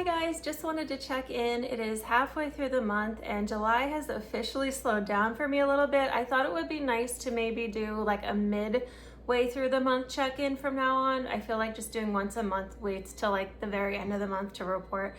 Hi guys, just wanted to check in. It is halfway through the month and July has officially slowed down for me a little bit. I thought it would be nice to maybe do like a midway through the month check-in from now on. I feel like just doing once a month waits till like the very end of the month to report.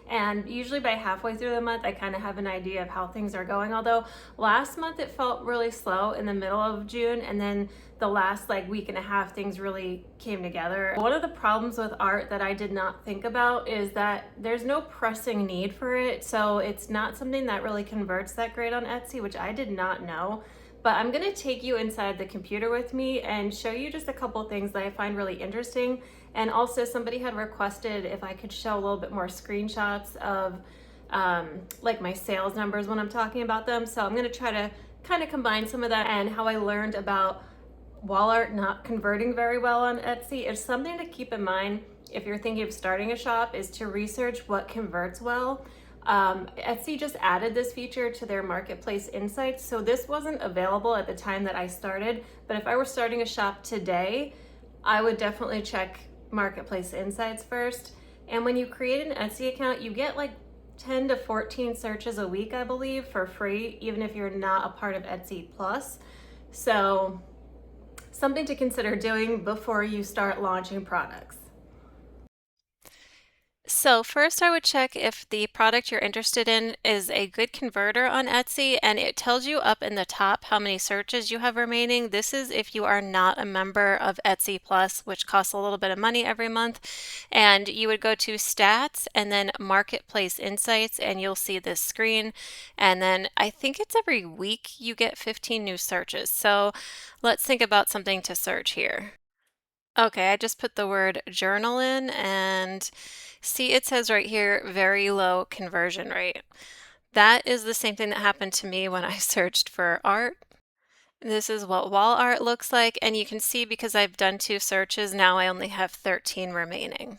And usually by halfway through the month, I kind of have an idea of how things are going. Although last month it felt really slow in the middle of June, and then the last like week and a half, things really came together. One of the problems with art that I did not think about is that there's no pressing need for it. So it's not something that really converts that great on Etsy, which I did not know. But I'm gonna take you inside the computer with me and show you just a couple things that I find really interesting. And also somebody had requested if I could show a little bit more screenshots of like my sales numbers when I'm talking about them. So I'm gonna try to kind of combine some of that and how I learned about wall art not converting very well on Etsy. It's something to keep in mind if you're thinking of starting a shop, is to research what converts well. Etsy just added this feature to their marketplace insights. So this wasn't available at the time that I started, but if I were starting a shop today, I would definitely check marketplace insights first. And when you create an Etsy account, you get like 10 to 14 searches a week, I believe, for free, even if you're not a part of Etsy Plus. So something to consider doing before you start launching products. So first I would check if the product you're interested in is a good converter on Etsy, and it tells you up in the top how many searches you have remaining. This is if you are not a member of Etsy Plus, which costs a little bit of money every month. And you would go to Stats and then Marketplace Insights, and you'll see this screen. And then I think it's every week you get 15 new searches. So let's think about something to search here. Okay, I just put the word journal in and see it says right here, very low conversion rate. That is the same thing that happened to me when I searched for art. This is what wall art looks like, and you can see because I've done 2 searches, now I only have 13 remaining.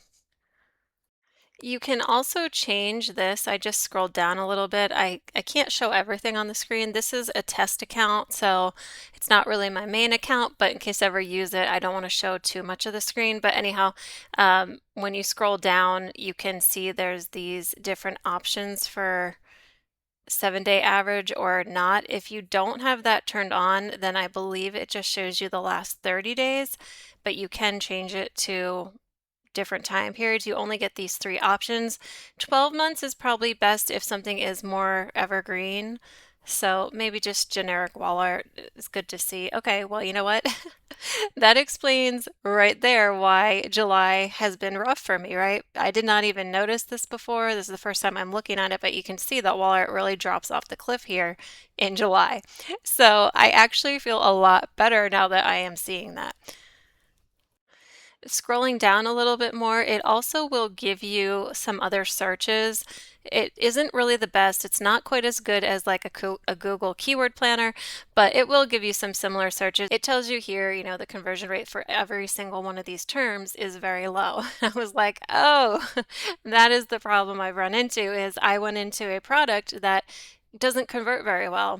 You can also change this. I just scrolled down a little bit. I can't show everything on the screen. This is a test account, so it's not really my main account, but in case I ever use it, I don't want to show too much of the screen. But anyhow, when you scroll down, you can see there's these different options for 7-day average or not. If you don't have that turned on, then I believe it just shows you the last 30 days, but you can change it to different time periods. You only get these 3 options. 12 months is probably best if something is more evergreen. So maybe just generic wall art is good to see. Okay, well, you know what? That explains right there why July has been rough for me, right? I did not even notice this before. This is the first time I'm looking at it, but you can see that wall art really drops off the cliff here in July. So I actually feel a lot better now that I am seeing that. Scrolling down a little bit more, it also will give you some other searches. It isn't really the best. It's not quite as good as like a Google keyword planner, but it will give you some similar searches. It tells you here, you know, the conversion rate for every single one of these terms is very low. I was like, oh, that is the problem I've run into is I went into a product that doesn't convert very well.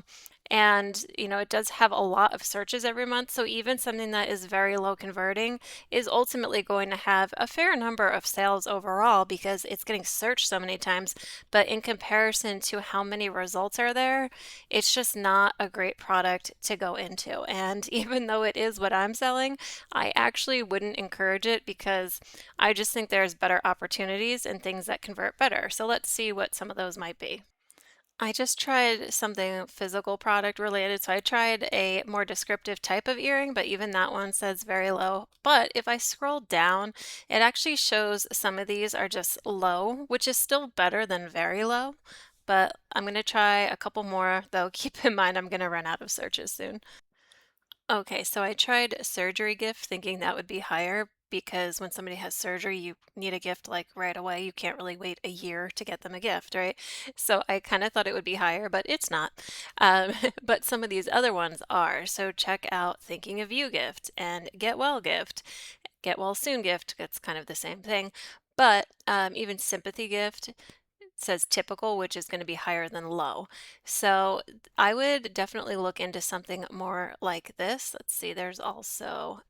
And, you know, it does have a lot of searches every month. So even something that is very low converting is ultimately going to have a fair number of sales overall because it's getting searched so many times. But in comparison to how many results are there, it's just not a great product to go into. And even though it is what I'm selling, I actually wouldn't encourage it because I just think there's better opportunities and things that convert better. So let's see what some of those might be. I just tried something physical product related. So I tried a more descriptive type of earring, but even that one says very low. But if I scroll down, it actually shows some of these are just low, which is still better than very low. But I'm going to try a couple more, though keep in mind I'm going to run out of searches soon. Okay, so I tried surgery gift thinking that would be higher because when somebody has surgery, you need a gift like right away. You can't really wait a year to get them a gift, right? So I kind of thought it would be higher, but it's not. But some of these other ones are. So check out thinking of you gift and get well gift, get well soon gift. It's kind of the same thing. But even sympathy gift says typical, which is going to be higher than low. So I would definitely look into something more like this. Let's see, there's also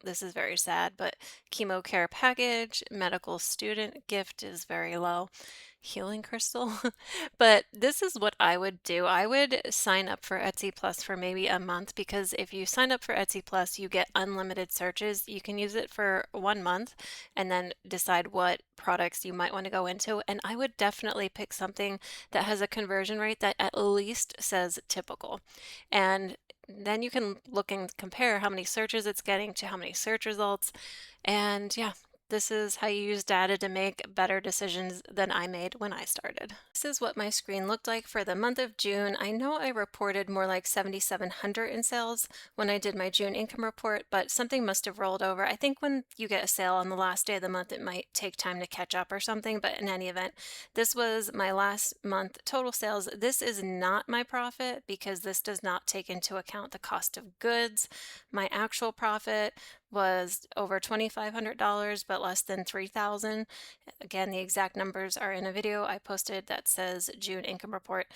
This is very sad, but chemo care package, medical student gift is very low. Healing crystal. But this is what I would do. I would sign up for Etsy Plus for maybe a month because if you sign up for Etsy Plus, you get unlimited searches. You can use it for 1 month and then decide what products you might want to go into. And I would definitely pick something that has a conversion rate that at least says typical. And then you can look and compare how many searches it's getting to how many search results. And yeah, this is how you use data to make better decisions than I made when I started. This is what my screen looked like for the month of June. I know I reported more like 7,700 in sales when I did my June income report, but something must have rolled over. I think when you get a sale on the last day of the month, it might take time to catch up or something, but in any event, this was my last month total sales. This is not my profit because this does not take into account the cost of goods. My actual profit was over $2,500, but less than 3,000. Again, the exact numbers are in a video I posted that says June income report.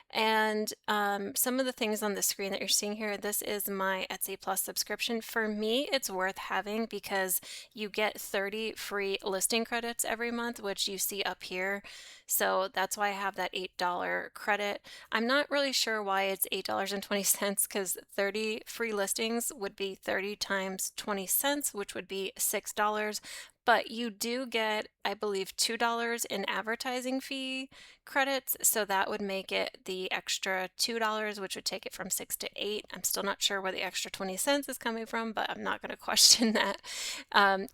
And some of the things on the screen that you're seeing here, this is my Etsy Plus subscription. For me, it's worth having because you get 30 free listing credits every month, which you see up here. So that's why I have that $8 credit. I'm not really sure why it's $8.20 because 30 free listings would be 30 times 20 cents, which would be $6. But you do get, I believe, $2 in advertising fee credits. So that would make it the extra $2, which would take it from 6 to 8. I'm still not sure where the extra 20 cents is coming from, but I'm not going to question that.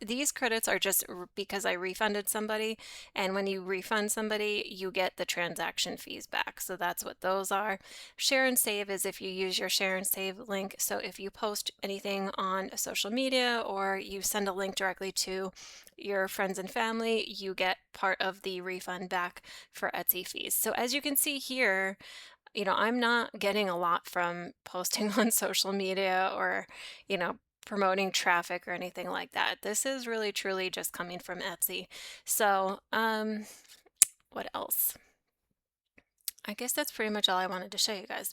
These credits are just because I refunded somebody. And when you refund somebody, you get the transaction fees back. So that's what those are. Share and save is if you use your share and save link. So if you post anything on social media or you send a link directly to your friends and family, you get part of the refund back for Etsy fees. So as you can see here, I'm not getting a lot from posting on social media or, promoting traffic or anything like that. This is really truly just coming from Etsy. So, what else? I guess that's pretty much all I wanted to show you guys.